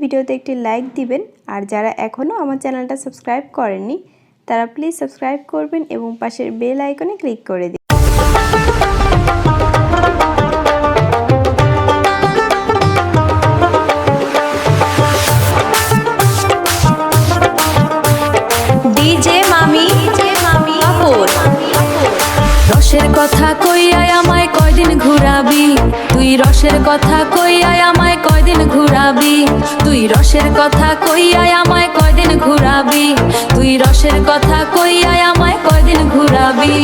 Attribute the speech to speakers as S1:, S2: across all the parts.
S1: ভিডিওতে একটি লাইক দিবেন। আর যারা এখনও আমার চ্যানেলটা সাবস্ক্রাইব করেননি তারা প্লিজ সাবস্ক্রাইব করবেন এবং পাশের বেল আইকনে ক্লিক করে দিন।
S2: রসের কথা কইয়াই আমায় কয়দিন ঘুরাবি, তুই রসের কথা কইয়াই আমায় কয়দিন ঘুরাবি, তুই রসের কথা কইয়াই আমায় কয়দিন ঘুরাবি, তুই রসের কথা কইয়াই আমায় কয়দিন ঘুরাবি,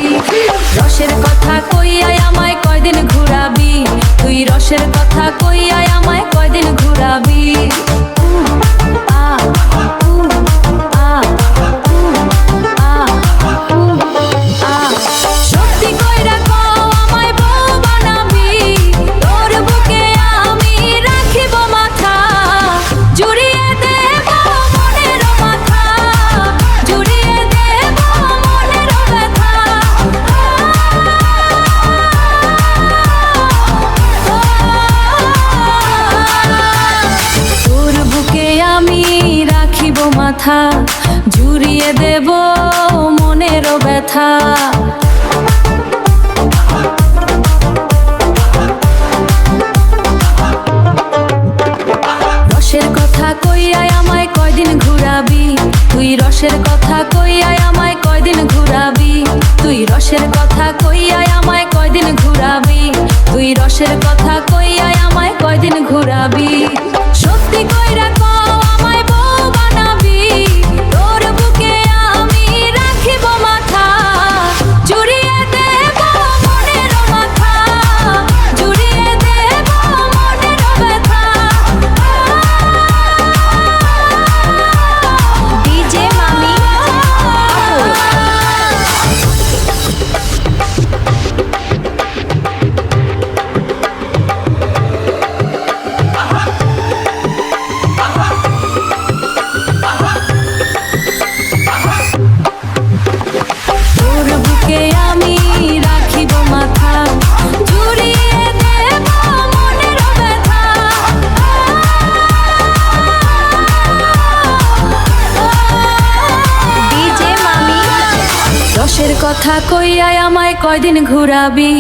S2: রসের কথা কইয়াই আমায় কয়দিন ঘুরাবি, তুই রসের কথা কইয়াই আমায় কয়দিন ঘুরাবি। মাথা জুড়িয়ে দেব মনের ব্যথা, রসের কথা কইয়াই আমায় কয়দিন ঘুরাবি, তুই রসের কথা কইয়াই আমায় কয়দিন ঘুরাবি, তুই রসের কথা কইয়াই আমায় কয়দিন ঘুরাবি, তুই রসের কথা কইয়াই আমায় কয়দিন ঘুরাবি। সত্যি কইরা কও আমায় বউ বানাবি, তোর বুকে আমি রাখিব মাথা, জুড়িয়ে দেব মনের মাথা, জুড়িয়ে দেব মনের ব্যথা। ডিজে মামি কথা কইয়াই আমায় কয়দিন ঘুরাবি।